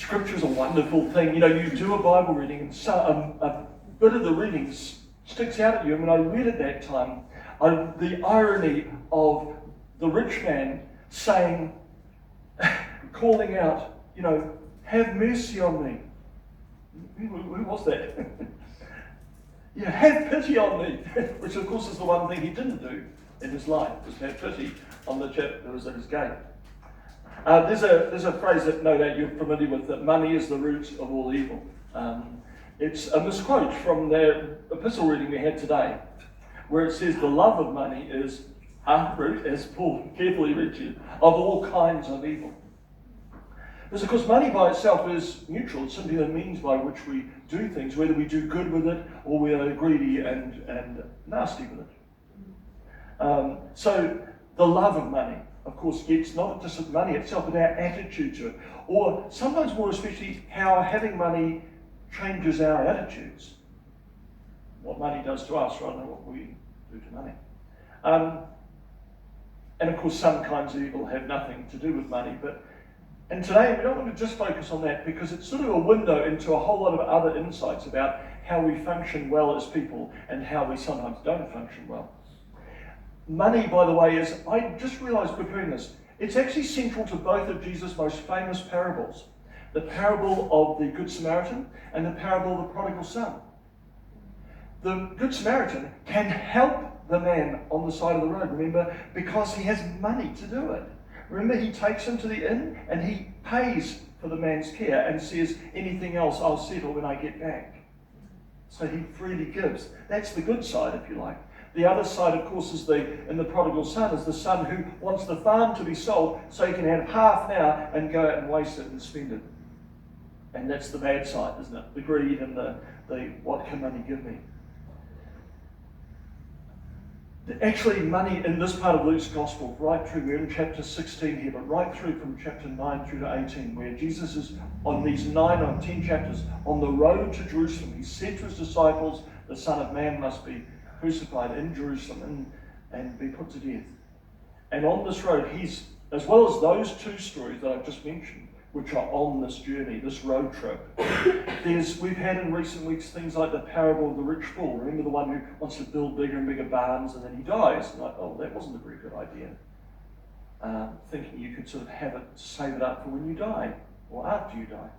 Scripture is a wonderful thing. You know, you do a Bible reading and a bit of the reading sticks out at you. And when I read it that time, the irony of the rich man saying, calling out, you know, have mercy on me. Who was that? Yeah, have pity on me. Which of course is the one thing he didn't do in his life, was have pity on the chap that was at his gate. There's a phrase that no doubt you're familiar with, that money is the root of all evil. It's a misquote from the epistle reading we had today, where it says the love of money is a root, as Paul carefully read you, of all kinds of evil. Because of course money by itself is neutral. It's simply the means by which we do things, whether we do good with it or we are greedy and nasty with it. So the love of money, of course, gets not just money itself, but our attitude to it. Or sometimes more especially how having money changes our attitudes. What money does to us rather than what we do to money. And of course some kinds of evil have nothing to do with money, and today we don't want to just focus on that because it's sort of a window into a whole lot of other insights about how we function well as people and how we sometimes don't function well. Money, by the way, is, I just realised preparing this, it's actually central to both of Jesus' most famous parables. The parable of the Good Samaritan and the parable of the prodigal son. The Good Samaritan can help the man on the side of the road, remember, because he has money to do it. Remember, he takes him to the inn and he pays for the man's care and says, anything else I'll settle when I get back. So he freely gives. That's the good side, if you like. The other side, of course, is in the prodigal son, is the son who wants the farm to be sold so he can have half now and go out and waste it and spend it. And that's the bad side, isn't it? The greed and the what can money give me? Actually, money in this part of Luke's Gospel, right through, we're in chapter 16 here, but right through from chapter 9 through to 18, where Jesus is on these 9 or 10 chapters on the road to Jerusalem. He said to his disciples, the Son of Man must be crucified in Jerusalem and be put to death. And on this road, he's, as well as those two stories that I've just mentioned, which are on this journey, this road trip. We've had in recent weeks things like the parable of the rich fool. Remember the one who wants to build bigger and bigger barns and then he dies. And like, oh, that wasn't a very good idea. Thinking you could sort of have it, save it up for when you die or after you die.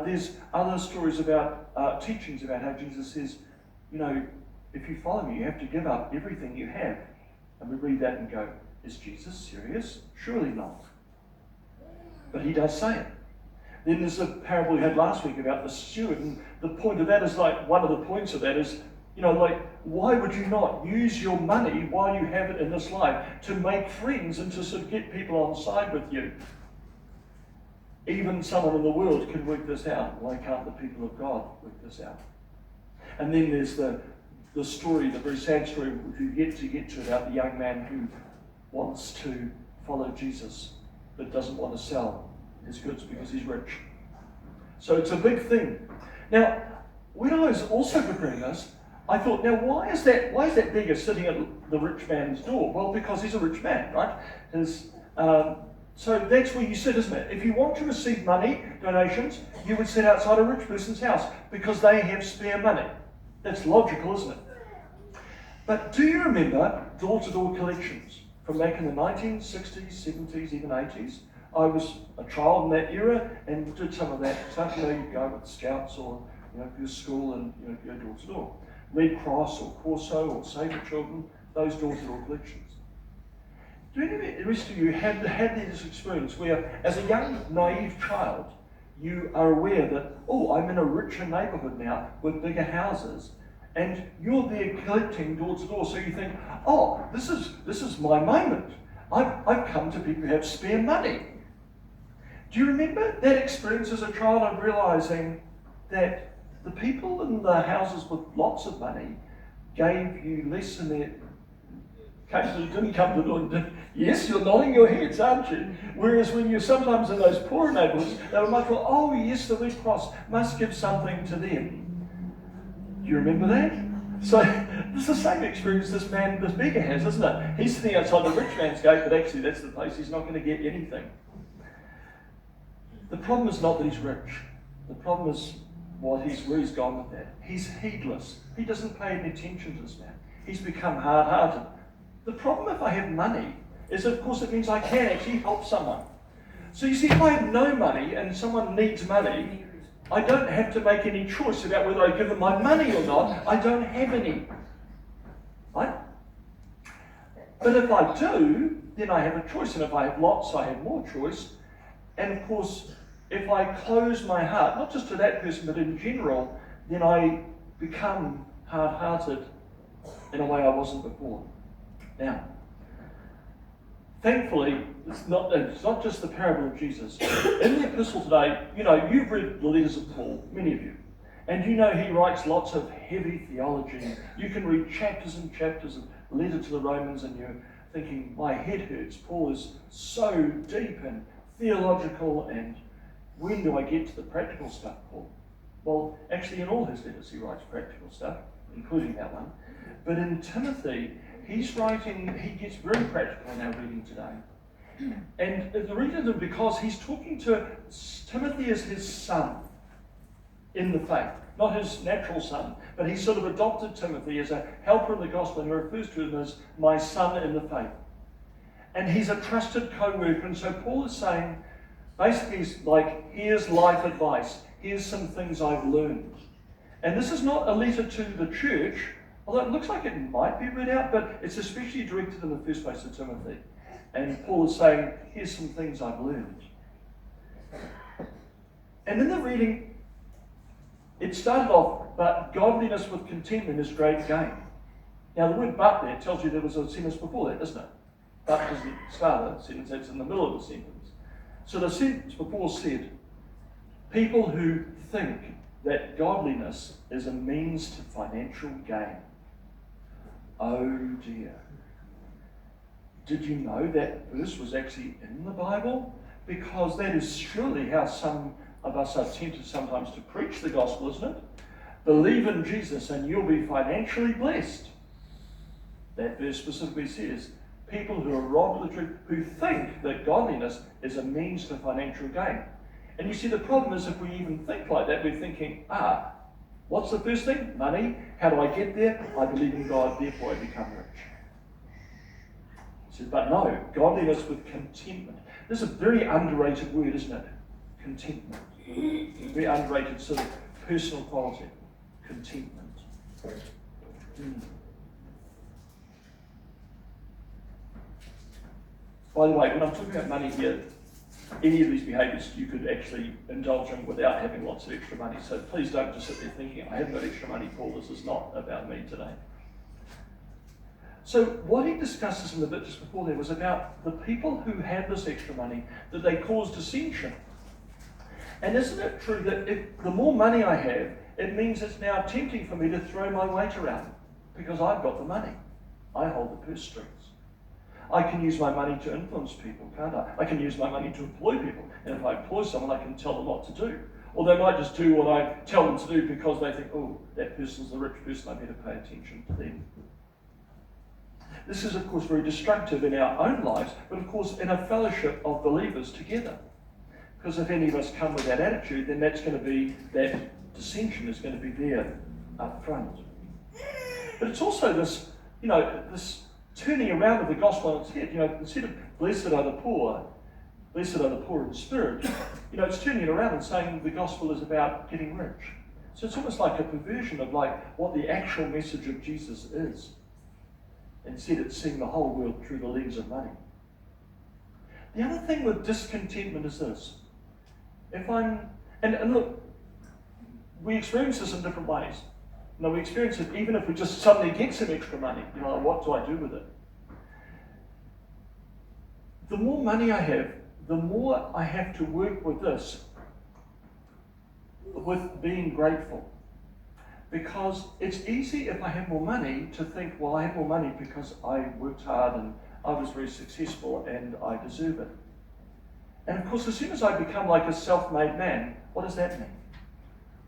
There's other stories about teachings about how Jesus says, you know, if you follow me, you have to give up everything you have. And we read that and go, is Jesus serious? Surely not. But he does say it. Then there's the parable we had last week about the steward, and the point of that is like, one of the points of that is, you know, like, why would you not use your money while you have it in this life to make friends and to sort of get people on side with you? Even someone in the world can work this out. Why can't the people of God work this out? And then there's the story, the very sad story which we get to about the young man who wants to follow Jesus but doesn't want to sell his goods because he's rich. So it's a big thing. Now, when I was also preparing this, I thought, now why is that beggar sitting at the rich man's door? Well, because he's a rich man, right? So that's where you sit, isn't it? If you want to receive money, donations, you would sit outside a rich person's house because they have spare money. That's logical, isn't it? But do you remember door-to-door collections from back in the 1960s, 70s, even 80s? I was a child in that era and did some of that stuff. You know, you'd go with scouts or, you know, your school and, you know, go door-to-door. Red Cross or Corso or Save the Children, those door-to-door collections. Do any of the rest of you had this experience where, as a young, naive child, you are aware that, oh, I'm in a richer neighbourhood now with bigger houses, and you're there collecting door to door, so you think, oh, this is my moment. I've come to people who have spare money. Do you remember that experience as a child of realising that the people in the houses with lots of money gave you less than their occasionally didn't come to the door and did, yes, you're nodding your heads, aren't you? Whereas when you're sometimes in those poorer neighbourhoods, they were much more, oh yes, the Red Cross must give something to them. Do you remember that? So it's the same experience this beggar has, isn't it? He's sitting outside the rich man's gate, but actually that's the place he's not going to get anything. The problem is not that he's rich. The problem is where he's gone with that. He's heedless. He doesn't pay any attention to this man. He's become hard-hearted. The problem if I have money is, of course, it means I can actually help someone. So you see, if I have no money and someone needs money, I don't have to make any choice about whether I give them my money or not. I don't have any. Right? But if I do, then I have a choice. And if I have lots, I have more choice. And of course, if I close my heart, not just to that person, but in general, then I become hard-hearted in a way I wasn't before. Now, thankfully, it's not just the parable of Jesus. In the epistle today, you've read the letters of Paul, many of you, and he writes lots of heavy theology. You can read chapters and chapters of letter to the Romans, and you're thinking, my head hurts. Paul is so deep and theological, and when do I get to the practical stuff, Paul? Well, actually, in all his letters, he writes practical stuff, including that one. But in Timothy, he gets very practical in our reading today. And the reason is because he's talking to Timothy as his son in the faith, not his natural son, but he sort of adopted Timothy as a helper in the gospel, and he refers to him as my son in the faith. And he's a trusted co-worker, and so Paul is saying, basically, he's like, here's life advice, here's some things I've learned. And this is not a letter to the church, although it looks like it might be read out, but it's especially directed in the first place to Timothy. And Paul is saying, here's some things I've learned. And in the reading, it started off, but godliness with contentment is great gain. Now the word but there tells you there was a sentence before that, doesn't it? But doesn't start a sentence, it's in the middle of the sentence. So the sentence before said, people who think that godliness is a means to financial gain. Oh dear. Did you know that verse was actually in the Bible? Because that is surely how some of us are tempted sometimes to preach the gospel, isn't it? Believe in Jesus and you'll be financially blessed. That verse specifically says, people who are robbed of the truth, who think that godliness is a means to financial gain. And you see, the problem is if we even think like that, we're thinking, what's the first thing? Money. How do I get there? I believe in God, therefore I become rich. He says, but no, godliness with contentment. This is a very underrated word, isn't it? Contentment. Very underrated sort of personal quality. Contentment. By the way, when I'm talking about money here, any of these behaviours you could actually indulge in without having lots of extra money. So please don't just sit there thinking, I haven't got extra money, Paul, this is not about me today. So what he discusses in the bit just before there was about the people who have this extra money, that they cause dissension. And isn't it true that if the more money I have, it means it's now tempting for me to throw my weight around because I've got the money. I hold the purse strings. I can use my money to influence people, can't I? I can use my money to employ people. And if I employ someone, I can tell them what to do. Or they might just do what I tell them to do because they think, oh, that person's a rich person, I better pay attention to them. This is, of course, very destructive in our own lives, but of course in a fellowship of believers together. Because if any of us come with that attitude, then that's going to be, that dissension is going to be there up front. But it's also this, this turning around of the gospel on its head. Instead of blessed are the poor in spirit, it's turning it around and saying the gospel is about getting rich. So it's almost like a perversion of what the actual message of Jesus is. Instead, it's seeing the whole world through the lens of money. The other thing with discontentment is this. And look, we experience this in different ways. We experience it even if we just suddenly get some extra money. What do I do with it? The more money I have, the more I have to work with this, with being grateful. Because it's easy if I have more money to think, well, I have more money because I worked hard and I was very successful and I deserve it. And of course, as soon as I become like a self-made man, what does that mean?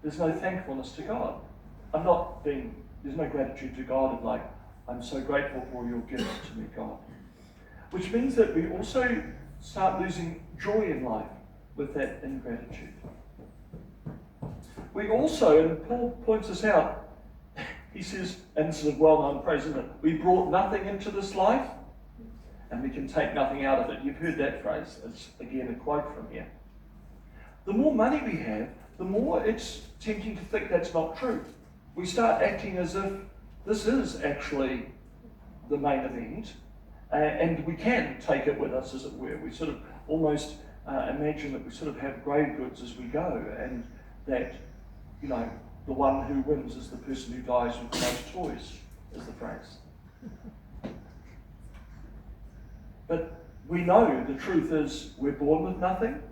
There's no thankfulness to God. There's no gratitude to God of I'm so grateful for your gifts to me, God. Which means that we also start losing joy in life. with that ingratitude. We also, and Paul points this out, he says, and this is a well-known phrase, isn't it? We brought nothing into this life, and we can take nothing out of it. You've heard that phrase. It's, again, a quote from here. The more money we have, the more it's tempting to think that's not true. We start acting as if this is actually the main event, and we can take it with us, as it were. We sort of almost imagine that we sort of have grave goods as we go, and that, you know, the one who wins is the person who dies with the most toys, is the phrase. But we know the truth is we're born with nothing,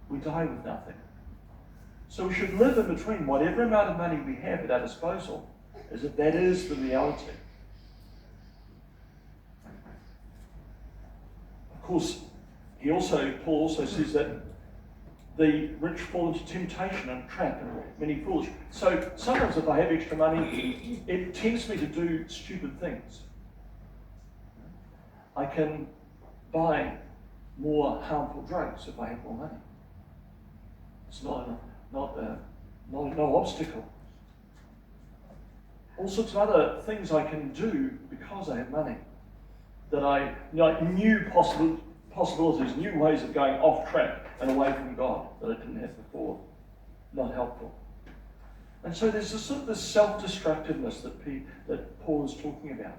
we die with nothing. So we should live in between whatever amount of money we have at our disposal, as if that is the reality. Of course, Paul also says that the rich fall into temptation and trap and many foolish. So sometimes if I have extra money, it tempts me to do stupid things. I can buy more harmful drugs if I have more money. It's no obstacle. All sorts of other things I can do because I have money. That new possibilities, new ways of going off track and away from God that I didn't have before. Not helpful. And so there's this sort of this self-destructiveness that Paul is talking about.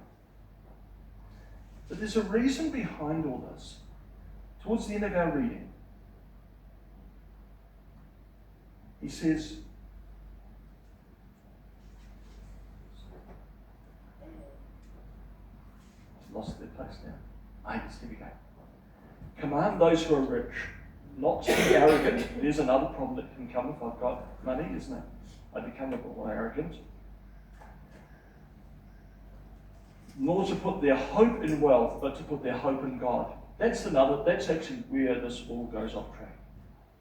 But there's a reason behind all this. Towards the end of our reading, he says, I've lost their place now. Here we go. Command those who are rich not to be arrogant. There's another problem that can come if I've got money, isn't it? I become a bit more arrogant. Nor to put their hope in wealth, but to put their hope in God. That's actually where this all goes off track.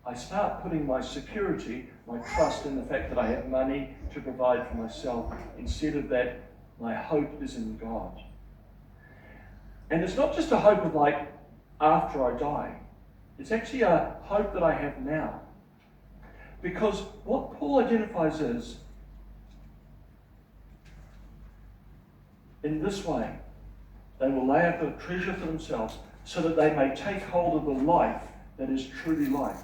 I start putting my security, my trust in the fact that I have money to provide for myself, instead of that, my hope is in God. And it's not just a hope of like, after I die. It's actually a hope that I have now. Because what Paul identifies is, in this way, they will lay up a treasure for themselves so that they may take hold of the life that is truly life.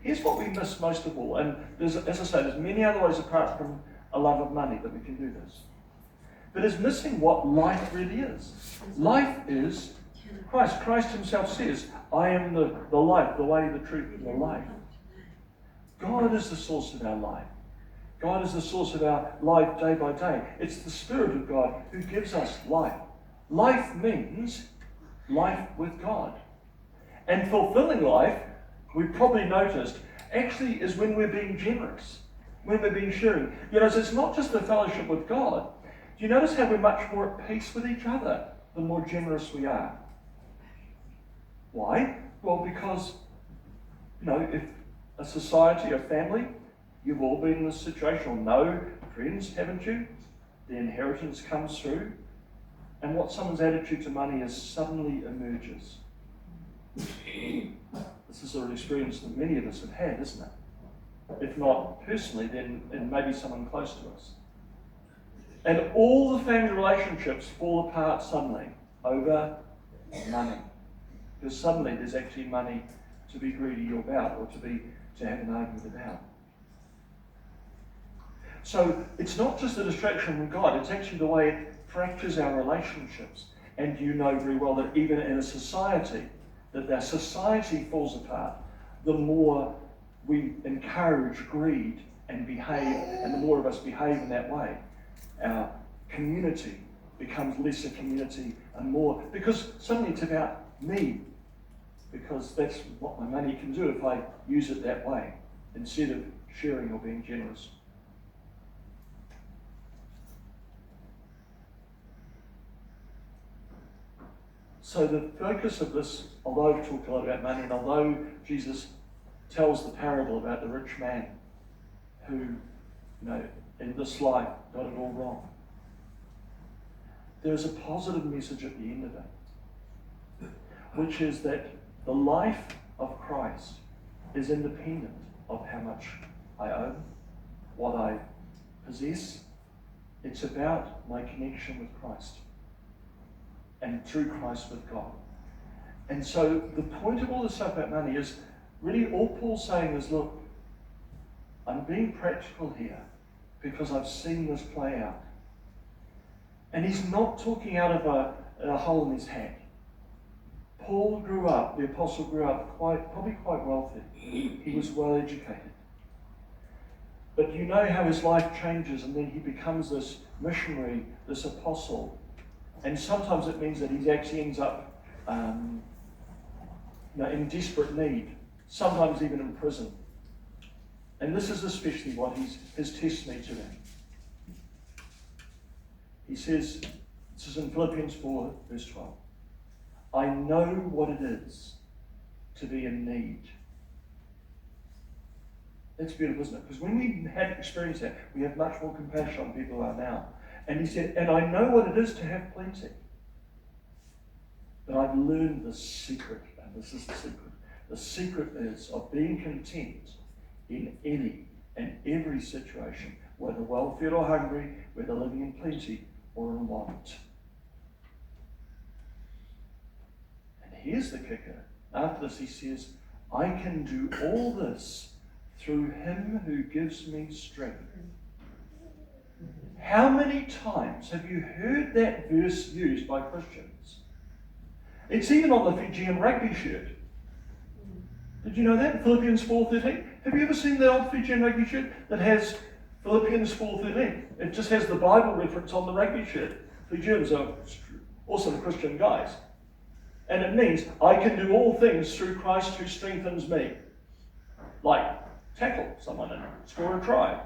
Here's what we miss most of all, and as I say, there's many other ways apart from a love of money that we can do this. But it's missing what life really is. Life is Christ. Christ himself says, I am the life, the way, the truth, and the life. God is the source of our life. God is the source of our life day by day. It's the Spirit of God who gives us life. Life means life with God. And fulfilling life, we've probably noticed, actually is when we're being generous, when we're being sharing. So it's not just the fellowship with God. Do you notice how we're much more at peace with each other the more generous we are? Why? Well, because, if a society, a family, you've all been in this situation, or know friends, haven't you? The inheritance comes through, and what someone's attitude to money is suddenly emerges. This is an experience that many of us have had, isn't it? If not personally, then maybe someone close to us. And all the family relationships fall apart suddenly over money. Because suddenly there's actually money to be greedy about, or to have an argument about. So it's not just a distraction from God, it's actually the way it fractures our relationships. And you know very well that even in a society, that our society falls apart, the more we encourage greed and behave, and the more of us behave in that way, our community becomes less a community and more, because suddenly it's about me, because that's what my money can do if I use it that way, instead of sharing or being generous. So the focus of this, although I've talked a lot about money, and although Jesus tells the parable about the rich man who, in this life got it all wrong, there is a positive message at the end of it, which is that the life of Christ is independent of how much I own, what I possess. It's about my connection with Christ and through Christ with God. And so the point of all this stuff about money is really all Paul's saying is, look, I'm being practical here because I've seen this play out. And he's not talking out of a hole in his hat. Paul grew up, the apostle grew up probably quite wealthy. He was well educated. But you know how his life changes, and then he becomes this missionary, this apostle. And sometimes it means that he actually ends up in desperate need, sometimes even in prison. And this is especially what his testimony to them. He says, this is in Philippians 4, verse 12, I know what it is to be in need. That's beautiful, isn't it? Because when we have experienced that, we have much more compassion on people who are now. And he said, and I know what it is to have plenty. But I've learned the secret, and this is the secret. The secret is of being content in any and every situation, whether well-fed or hungry, whether living in plenty or in want. And here's the kicker. After this he says, I can do all this through him who gives me strength. How many times have you heard that verse used by Christians? It's even on the Fijian rugby shirt. Did you know that? Philippians 4:13. Have you ever seen the old Fijian rugby shirt that has Philippians 4:13? It just has the Bible reference on the rugby shirt. Fijians are awesome Christian guys. And it means, I can do all things through Christ who strengthens me. Like, tackle someone and score a try.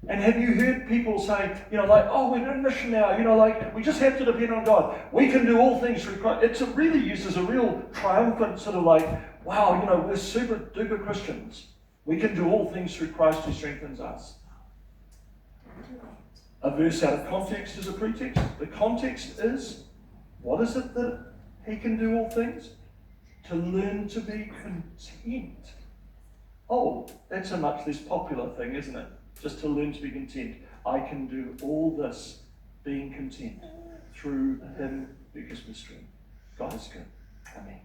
And have you heard people say, oh, we're in mission now, we just have to depend on God. We can do all things through Christ. It's really used as a real triumphant sort of wow, we're super duper Christians. We can do all things through Christ who strengthens us. A verse out of context is a pretext. The context is, what is it that he can do all things? To learn to be content. Oh, that's a much less popular thing, isn't it? Just to learn to be content. I can do all this being content through him who gives me strength. God is good. Amen.